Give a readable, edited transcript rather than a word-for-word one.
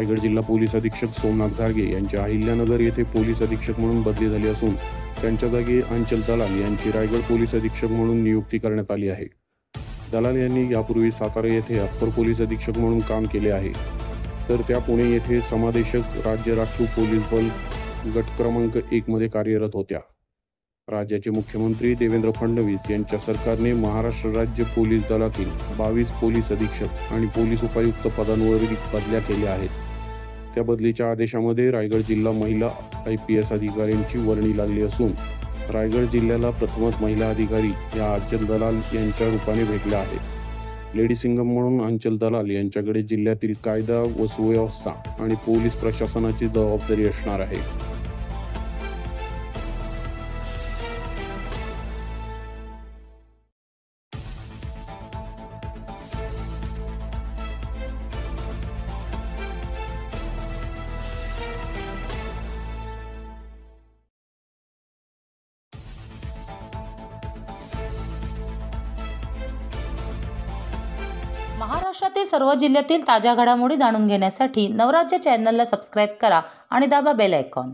रायगड जिल्हा पोलीस अधीक्षक सोमनाथ घारगे यांची अहिल्यानगर येथे पोलीस अधीक्षक म्हणून बदली झाली असून त्यांच्या जागी अंचल दलाल यांची रायगड पोलीस अधीक्षक म्हणून नियुक्ती करण्यात आली आहे। दलाल यांनी यापूर्वी सातारा येथे अप्पर पोलीस अधीक्षक म्हणून काम केले आहे, तर त्या पुणे येथे समादेशक राज्य राखीव पोलीस बल गट क्रमांक 1 मध्ये कार्यरत होत्या। राज्याचे मुख्यमंत्री देवेंद्र फडणवीस यांच्या सरकारने महाराष्ट्र राज्य पोलीस दलातील 22 पोलीस अधीक्षक आणि पोलीस उपायुक्त पदांवर बदल्या केल्या आहेत। त्या बदलीच्या आदेशामध्ये रायगड जिल्हा महिला IPS अधिकाऱ्यांची वर्णी लागली असून रायगड जिल्ह्याला प्रथमच महिला अधिकारी या अंचल दलाल यांच्या रूपाने भेटल्या आहेत। लेडी सिंगम म्हणून अंचल दलाल यांच्याकडे जिल्ह्यातील कायदा व सुव्यवस्था आणि पोलीस प्रशासनाची जबाबदारी असणार आहे। महाराष्ट्रातील सर्व जिल्ह्यातील ताज्या घडामोडी जाणून घेण्यासाठी नवराज्य चॅनलला सबस्क्राईब करा आणि दाबा बेल आयकॉन।